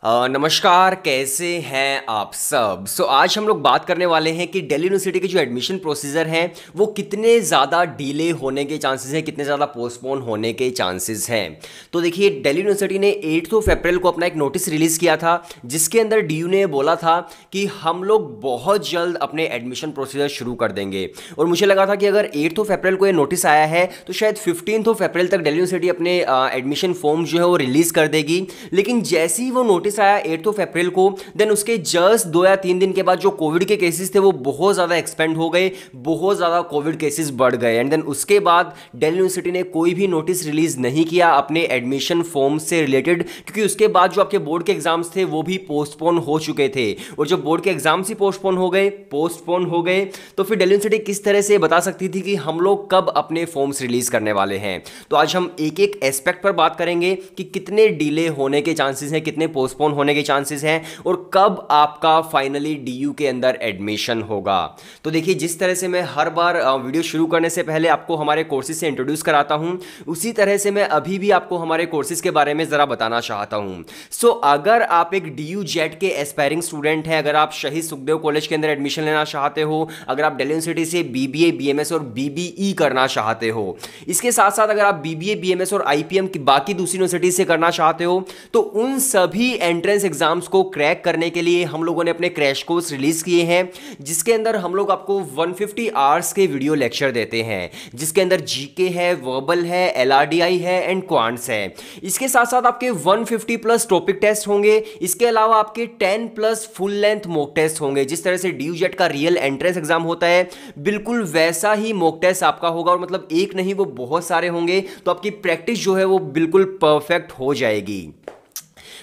नमस्कार, कैसे हैं आप सब। आज हम लोग बात करने वाले हैं कि दिल्ली यूनिवर्सिटी के जो एडमिशन प्रोसीजर हैं वो कितने ज़्यादा डिले होने के चांसेस हैं, कितने ज़्यादा पोस्टपोन होने के चांसेस हैं। तो देखिए, दिल्ली यूनिवर्सिटी ने 8 अप्रैल को अपना एक नोटिस रिलीज़ किया था जिसके अंदर डीयू ने बोला था कि हम लोग बहुत जल्द अपने एडमिशन प्रोसीजर शुरू कर देंगे। और मुझे लगा था कि अगर 8 अप्रैल को ये नोटिस आया है तो शायद 15 अप्रैल तक दिल्ली यूनिवर्सिटी अपने एडमिशन फॉर्म जो है वो रिलीज़ कर देगी। लेकिन जैसे ही वो नोटिस आया 8 अप्रैल को, देन उसके जस्ट 2 या 3 दिन के बाद जो कोविड के केसेस थे वो बहुत ज़्यादा एक्सपेंड हो गए, बहुत ज़्यादा कोविड केसेस बढ़ गए। एंड देन उसके बाद दिल्ली यूनिवर्सिटी ने कोई भी नोटिस रिलीज नहीं किया अपने एडमिशन फॉर्म से रिलेटेड, क्योंकि उसके बाद जो आपके बोर्ड के एग्जाम्स थे वो भी पोस्टपोन हो चुके थे। और जब बोर्ड के एग्जाम्स ही पोस्टपोन हो गए तो फिर दिल्ली यूनिवर्सिटी किस तरह से बता सकती थी कि हम लोग कब अपने फॉर्म्स रिलीज करने वाले हैं। तो आज हम एक एक एस्पेक्ट पर बात करेंगे कि कितने डिले होने के चांसेस हैं, कितने पोस्टपोन होने के चांसेस हैं और कब आपका फाइनली डीयू के अंदर एडमिशन होगा। तो देखिए, जिस तरह से मैं हर बार वीडियो शुरू करने से पहले आपको हमारे कोर्सेज से इंट्रोड्यूस कराता हूं, उसी तरह से मैं अभी भी आपको हमारे कोर्सेज के बारे में जरा बताना चाहता हूं। अगर आप एक डीयू जेट के एस्पायरिंग स्टूडेंट हैं, अगर आप शहीद सुखदेव कॉलेज के अंदर एडमिशन लेना चाहते हो, अगर आप दिल्ली यूनिवर्सिटी से बीबीए, बीएमएस और बीबीई करना चाहते हो, इसके साथ साथ अगर आप बीबीए, बीएमएस और आईपीएम की बाकी दूसरी यूनिवर्सिटी से करना चाहते हो, तो उन सभी एंट्रेंस एग्जाम्स को क्रैक करने के लिए हम लोगों ने अपने क्रैश कोर्स रिलीज किए हैं, जिसके अंदर हम लोग आपको 150 आवर्स के वीडियो लेक्चर देते हैं, जिसके अंदर जीके है, वर्बल है, एलआरडीआई है एंड क्वांट्स है। इसके साथ साथ आपके 150 प्लस टॉपिक टेस्ट होंगे। इसके अलावा आपके 10 plus full length mock test होंगे। जिस तरह से डीयू जेट का रियल एंट्रेंस एग्जाम होता है, बिल्कुल वैसा ही मॉक टेस्ट आपका होगा। और मतलब एक नहीं, वो बहुत सारे होंगे, तो आपकी प्रैक्टिस जो है वो बिल्कुल परफेक्ट हो जाएगी।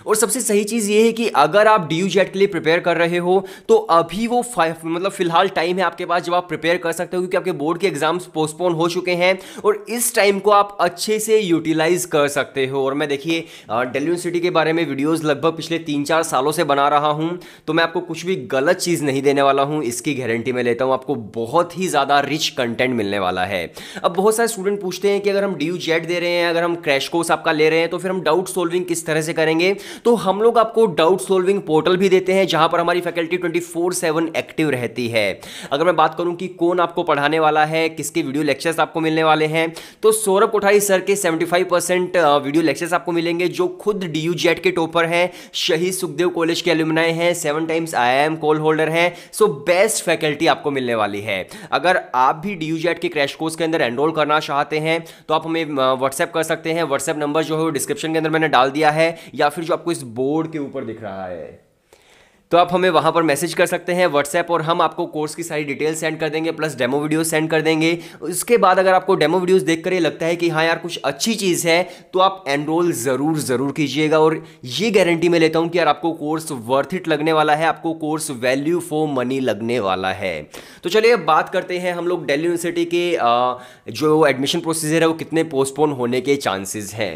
और सबसे सही चीज़ ये है कि अगर आप डीयू जेट के लिए प्रिपेयर कर रहे हो तो अभी वो मतलब फिलहाल टाइम है आपके पास जब आप प्रिपेयर कर सकते हो, क्योंकि आपके बोर्ड के एग्जाम्स पोस्टपोन हो चुके हैं और इस टाइम को आप अच्छे से यूटिलाइज कर सकते हो। और मैं देखिए, दिल्ली यूनिवर्सिटी के बारे में वीडियोज़ लगभग पिछले 3-4 सालों से बना रहा हूँ, तो मैं आपको कुछ भी गलत चीज़ नहीं देने वाला हूँ, इसकी गारंटी मैं लेता हूँ। आपको बहुत ही ज़्यादा रिच कंटेंट मिलने वाला है। अब बहुत सारे स्टूडेंट पूछते हैं कि अगर हम डीयू जेट दे रहे हैं, अगर हम क्रैश कोर्स आपका ले रहे हैं, तो फिर हम डाउट सॉल्विंग किस तरह से करेंगे। तो हम लोग आपको डाउट सॉल्विंग पोर्टल भी देते हैं, जहां पर हमारी फैकल्टी 24/7 एक्टिव रहती है। अगर मैं बात करूं कि कौन आपको पढ़ाने वाला है, किसके वीडियो लेक्चर्स आपको मिलने वाले हैं, तो सौरभ कोठारी सर के 75% वीडियो लेक्चर्स आपको मिलेंगे, जो खुद डीयू जेट के टॉपर हैं, शहीद सुखदेव कॉलेज के एलुमनाई हैं, 7 टाइम्स IIM कॉल होल्डर हैं। सो बेस्ट फैकल्टी आपको मिलने वाली है। अगर आप भी डीयू जेट के क्रैश कोर्स के अंदर एनरोल करना चाहते हैं तो आप हमें व्हाट्सएप कर सकते हैं। व्हाट्सएप नंबर जो है वो डिस्क्रिप्शन के अंदर मैंने डाल दिया है, या फिर जो आपको इस बोर्ड के ऊपर दिख रहा है, तो आप हमें वहां पर मैसेज कर सकते हैं व्हाट्सएप, और हम आपको कोर्स की सारी डिटेल सेंड कर देंगे, प्लस डेमो वीडियोस सेंड कर देंगे। उसके बाद अगर आपको डेमो वीडियोस देखकर ये लगता है कि हाँ यार कुछ अच्छी चीज़ है, तो आप एनरोल ज़रूर कीजिएगा। और ये गारंटी मैं लेता हूँ कि यार आपको कोर्स वर्थ इट लगने वाला है, आपको कोर्स वैल्यू फॉर मनी लगने वाला है। तो चलिए अब बात करते हैं हम लोग दिल्ली यूनिवर्सिटी के जो एडमिशन प्रोसीजर है वो कितने पोस्टपोन होने के चांसेस हैं।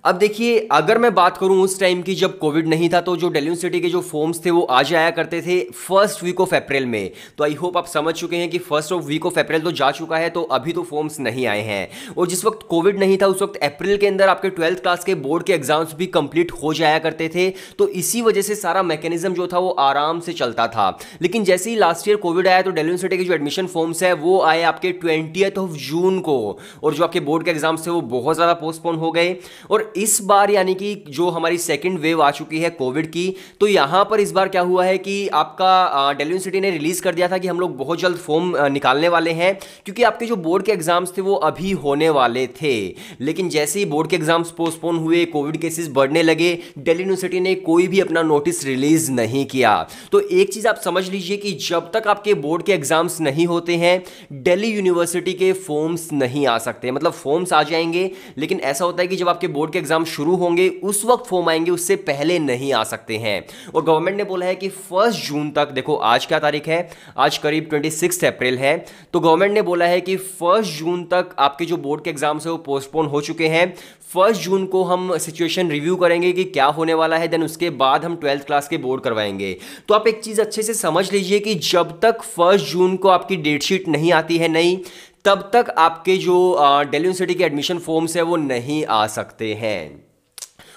अब देखिए, अगर मैं बात करूं उस टाइम की जब कोविड नहीं था, तो जो दिल्ली यूनिवर्सिटी के जो फॉर्म्स थे वो आ जाया करते थे फर्स्ट वीक ऑफ अप्रैल में। तो आई होप आप समझ चुके हैं कि फर्स्ट वीक ऑफ अप्रैल तो जा चुका है, तो अभी तो फॉर्म्स नहीं आए हैं। और जिस वक्त कोविड नहीं था उस वक्त अप्रैल के अंदर आपके 12th क्लास के बोर्ड के एग्जाम्स भी कंप्लीट हो जाया करते थे। तो इसी वजह से सारा मैकेनिज्म जो था वो आराम से चलता था। लेकिन जैसे ही लास्ट ईयर कोविड आया तो दिल्ली यूनिवर्सिटी के जो एडमिशन फॉर्म्स है वो आए आपके 20th जून को, और जो आपके बोर्ड के एग्जाम्स थे वो बहुत ज़्यादा पोस्टपोन हो गए। और इस बार यानी कि जो हमारी सेकंड वेव आ चुकी है कोविड की, तो यहां पर इस बार क्या हुआ है कि आपका दिल्ली यूनिवर्सिटी ने रिलीज कर दिया था कि हम लोग बहुत जल्द फॉर्म निकालने वाले हैं, क्योंकि आपके जो बोर्ड के एग्जाम्स थे वो अभी होने वाले थे। लेकिन जैसे ही बोर्ड के एग्जाम्स पोस्टपोन हुए, कोविड केसेस बढ़ने लगे, दिल्ली यूनिवर्सिटी ने कोई भी अपना नोटिस रिलीज नहीं किया। तो एक चीज आप समझ लीजिए कि जब तक आपके बोर्ड के एग्जाम्स नहीं होते हैं, दिल्ली यूनिवर्सिटी के फॉर्म्स नहीं आ सकते। मतलब फॉर्म्स आ जाएंगे, लेकिन ऐसा होता है कि जब आपके बोर्ड के एग्जाम शुरू होंगे उस वक्त फॉर्म आएंगे, उससे पहले नहीं आ सकते हैं। और गवर्नमेंट ने बोला है कि 1 जून तक, देखो आज क्या तारीख है, आज करीब 26 अप्रैल है, तो गवर्नमेंट ने बोला है कि 1 जून तक आपके जो बोर्ड के एग्जाम्स है वो पोस्टपोन हो चुके हैं। 1 जून को हम सिचुएशन रिव्यू करेंगे कि क्या होने वाला है, देन उसके बाद हम 12th क्लास के बोर्ड करवाएंगे। तो आप एक चीज अच्छे से समझ लीजिए कि जब तक 1 जून को आपकी डेटशीट नहीं आती है नई, तब तक आपके जो दिल्ली यूनिवर्सिटी के एडमिशन फॉर्म्स है वो नहीं आ सकते हैं।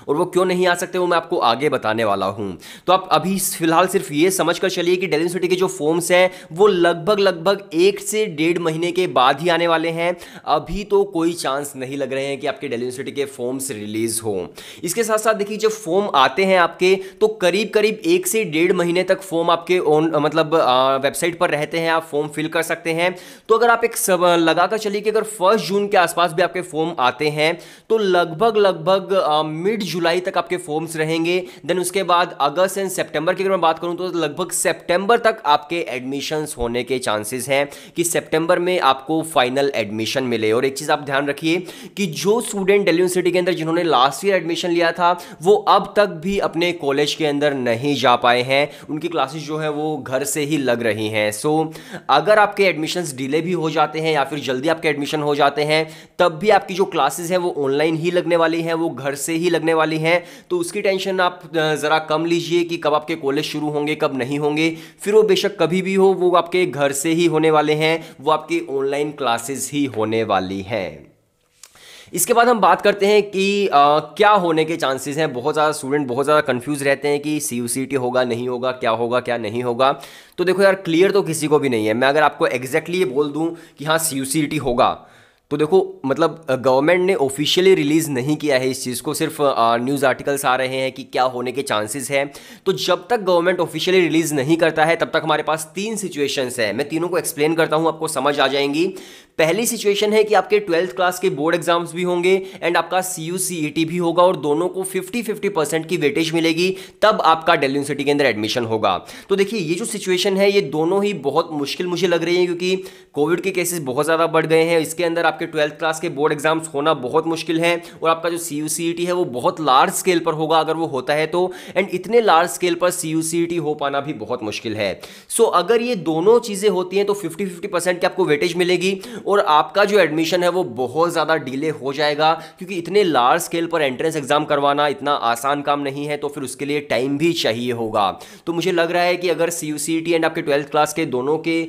और वो क्यों नहीं आ सकते वो मैं आपको आगे बताने वाला हूँ। तो आप अभी फिलहाल सिर्फ ये समझ कर चलिए कि दिल्ली यूनिवर्सिटी के जो फॉर्म्स हैं वो लगभग 1 से 1.5 महीने के बाद ही आने वाले हैं। अभी तो कोई चांस नहीं लग रहे हैं कि आपके दिल्ली यूनिवर्सिटी के फॉर्म्स रिलीज हो। इसके साथ साथ देखिए जब फॉर्म आते हैं आपके तो करीब करीब 1 से 1.5 महीने तक फॉर्म आपके ऑन मतलब वेबसाइट पर रहते हैं, आप फॉर्म फिल कर सकते हैं। तो अगर आप एक सब लगाकर चलिए कि अगर 1 जून के आसपास भी आपके फॉर्म आते हैं तो लगभग मिड जुलाई तक आपके फॉर्म्स रहेंगे। देन उसके बाद अगस्त एंड सितंबर की अगर मैं बात करूं तो लगभग सितंबर तक आपके एडमिशंस होने के चांसेस हैं कि सितंबर में आपको फाइनल एडमिशन मिले। और एक चीज आप ध्यान रखिए कि जो स्टूडेंट दिल्ली यूनिवर्सिटी के अंदर जिन्होंने लास्ट ईयर एडमिशन लिया था वो अब तक भी अपने कॉलेज के अंदर नहीं जा पाए हैं, उनकी क्लासेस जो है वो घर से ही लग रही हैं। सो अगर आपके एडमिशंस डिले भी हो जाते हैं या फिर जल्दी आपके एडमिशन हो जाते हैं तब भी आपकी जो क्लासेस हैं वो ऑनलाइन ही लगने वाली हैं, वो घर से ही लगने वाली हैं। तो उसकी टेंशन आप ज़रा कम लीजिए कि कब आपके कॉलेज शुरू होंगे कब नहीं होंगे, फिर वो बेशक कभी भी हो वो आपके घर से ही होने वाले हैं, वो आपकी ऑनलाइन क्लासेस ही होने वाली हैं। इसके बाद हम बात करते हैं कि क्या होने के चांसेस हैं। बहुत ज़्यादा स्टूडेंट बहुत ज़्यादा कंफ्यूज रहते हैं कि CUCET होगा नहीं होगा क्या नहीं होगा। तो देखो यार क्लियर तो किसी को भी नहीं है। मैं अगर आपको एग्जैक्टली ये बोल दूं कि हाँ CUCET होगा तो देखो मतलब गवर्नमेंट ने ऑफिशियली रिलीज़ नहीं किया है इस चीज़ को, सिर्फ न्यूज़ आर्टिकल्स आ रहे हैं कि क्या होने के चांसेस हैं। तो जब तक गवर्नमेंट ऑफिशियली रिलीज़ नहीं करता है तब तक हमारे पास 3 सिचुएशंस है। मैं तीनों को एक्सप्लेन करता हूं, आपको समझ आ जाएंगी। पहली सिचुएशन है कि आपके 12th क्लास के बोर्ड एग्जाम्स भी होंगे एंड आपका CUCET भी होगा और दोनों को 50-50% की वेटेज मिलेगी, तब आपका दिल्ली यूनिवर्सिटी के अंदर एडमिशन होगा। तो देखिए ये जो सिचुएशन है ये दोनों ही बहुत मुश्किल मुझे लग रही है क्योंकि कोविड के केसेस बहुत ज़्यादा बढ़ गए हैं। इसके अंदर आपके 12th क्लास के बोर्ड एग्जाम्स होना बहुत मुश्किल है और आपका जो CUCET है वो बहुत लार्ज स्केल पर होगा अगर वो होता है तो, एंड इतने लार्ज स्केल पर CUCET हो पाना भी बहुत मुश्किल है। सो अगर ये दोनों चीज़ें होती हैं तो 50-50% की आपको वेटेज मिलेगी और आपका जो एडमिशन है वो बहुत ज़्यादा डिले हो जाएगा क्योंकि इतने लार्ज स्केल पर एंट्रेंस एग्जाम करवाना इतना आसान काम नहीं है, तो फिर उसके लिए टाइम भी चाहिए होगा। तो मुझे लग रहा है कि अगर CUCET एंड आपके 12th क्लास के दोनों के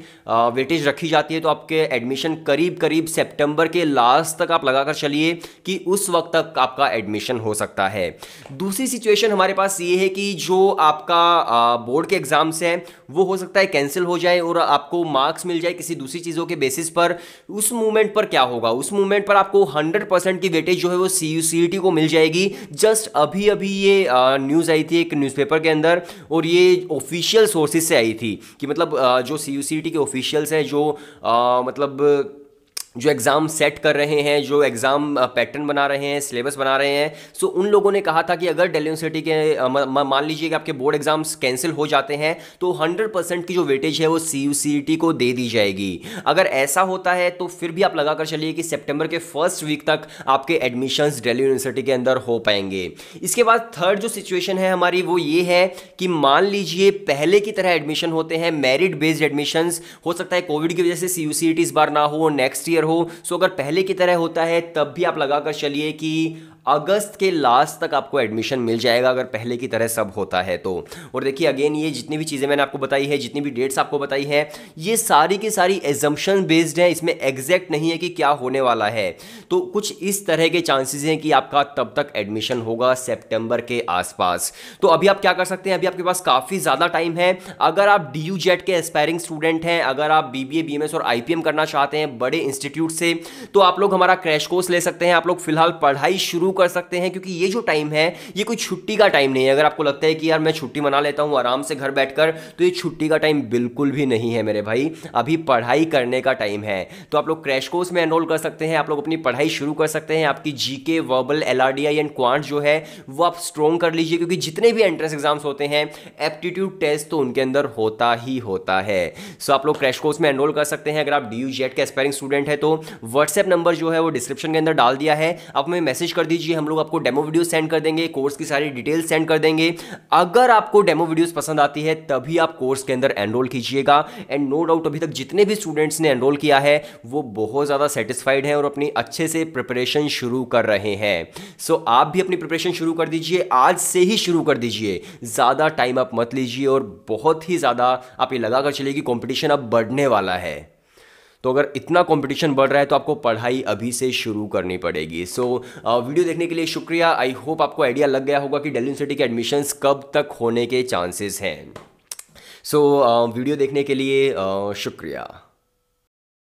वेटेज रखी जाती है तो आपके एडमिशन करीब करीब सितंबर के लास्ट तक आप लगाकर चलिए कि उस वक्त तक आपका एडमिशन हो सकता है। दूसरी सिचुएशन हमारे पास ये है कि जो आपका बोर्ड के एग्जाम्स हैं वो हो सकता है कैंसिल हो जाए और आपको मार्क्स मिल जाए किसी दूसरी चीज़ों के बेसिस पर। उस मूवमेंट पर क्या होगा, उस मूवमेंट पर आपको 100% की वेटेज जो है वो CUCET को मिल जाएगी। जस्ट अभी अभी ये न्यूज़ आई थी एक न्यूज़पेपर के अंदर और ये ऑफिशियल सोर्सेज से आई थी कि मतलब जो CUCET के ऑफिशियल्स हैं जो मतलब जो एग्ज़ाम सेट कर रहे हैं, जो एग्ज़ाम पैटर्न बना रहे हैं, सिलेबस बना रहे हैं, सो उन लोगों ने कहा था कि अगर दिल्ली यूनिवर्सिटी के मान लीजिए कि आपके बोर्ड एग्जाम्स कैंसिल हो जाते हैं तो 100% की जो वेटेज है वो CUCET को दे दी जाएगी। अगर ऐसा होता है तो फिर भी आप लगा कर चलिए कि सितंबर के फर्स्ट वीक तक आपके एडमिशन्स दिल्ली यूनिवर्सिटी के अंदर हो पाएंगे। इसके बाद थर्ड जो सिचुएशन है हमारी वो ये है कि मान लीजिए पहले की तरह एडमिशन होते हैं, मेरिट बेस्ड एडमिशन्स, हो सकता है कोविड की वजह से CUCET इस बार ना हो, नेक्स्ट ईयर हो। सो अगर पहले की तरह होता है तब भी आप लगाकर चलिए कि अगस्त के लास्ट तक आपको एडमिशन मिल जाएगा अगर पहले की तरह सब होता है तो। और देखिए अगेन ये जितनी भी चीज़ें मैंने आपको बताई है, जितनी भी डेट्स आपको बताई हैं, ये सारी की सारी एजम्पशन बेस्ड है, इसमें एग्जैक्ट नहीं है कि क्या होने वाला है। तो कुछ इस तरह के चांसेस हैं कि आपका तब तक एडमिशन होगा सितंबर के आसपास। तो अभी आप क्या कर सकते हैं, अभी आपके पास काफ़ी ज़्यादा टाइम है। अगर आप DU-JET के एस्पायरिंग स्टूडेंट हैं, अगर आप BBA BMS और IPM करना चाहते हैं बड़े इंस्टीट्यूट से, तो आप लोग हमारा क्रैश कोर्स ले सकते हैं। आप लोग फिलहाल पढ़ाई शुरू कर सकते हैं क्योंकि ये जो टाइम है ये कोई छुट्टी का टाइम नहीं है। अगर आपको लगता है कि यार मैं छुट्टी मना लेता हूं आराम से घर बैठकर, तो ये छुट्टी का टाइम बिल्कुल भी नहीं है मेरे भाई, अभी पढ़ाई करने का टाइम है। तो आप लोग क्रैश कोर्स में एनरोल कर सकते हैं, आप लोग अपनी पढ़ाई शुरू कर सकते हैं। आपकी GK, verbal, LRDI and quant जो है वो आप स्ट्रॉन्ग कर लीजिए क्योंकि जितने भी एंट्रेंस एग्जाम्स होते हैं एप्टीट्यूड टेस्ट तो उनके अंदर होता ही होता है। सो आप लोग क्रैश कोर्स में एनरोल कर सकते हैं। अगर आप DU-JET के एस्पायरिंग स्टूडेंट है तो व्हाट्सएप नंबर जो है वो डिस्क्रिप्शन के अंदर डाल दिया है, आप हमें मैसेज कर दीजिए, हम लोग आपको डेमो वीडियो सेंड कर देंगे, कोर्स की सारी डिटेल्स सेंड कर देंगे। अगर आपको डेमो वीडियोस पसंद आती है तभी आप कोर्स के अंदर एनरोल कीजिएगा। एंड नो डाउट अभी तक जितने भी स्टूडेंट्स ने एनरोल किया है वो बहुत ज़्यादा सेटिस्फाइड हैं और अपनी अच्छे से प्रिपरेशन शुरू कर रहे हैं। सो आप भी अपनी प्रिपरेशन शुरू कर दीजिए, आज से ही शुरू कर दीजिए, ज़्यादा टाइम आप मत लीजिए और बहुत ही ज़्यादा आप ये लगा कर चलिए कि कॉम्पिटिशन अब बढ़ने वाला है। तो अगर इतना कंपटीशन बढ़ रहा है तो आपको पढ़ाई अभी से शुरू करनी पड़ेगी। सो वीडियो देखने के लिए शुक्रिया। आई होप आपको आइडिया लग गया होगा कि दिल्ली यूनिवर्सिटी के एडमिशन्स कब तक होने के चांसेस हैं। सो वीडियो देखने के लिए शुक्रिया।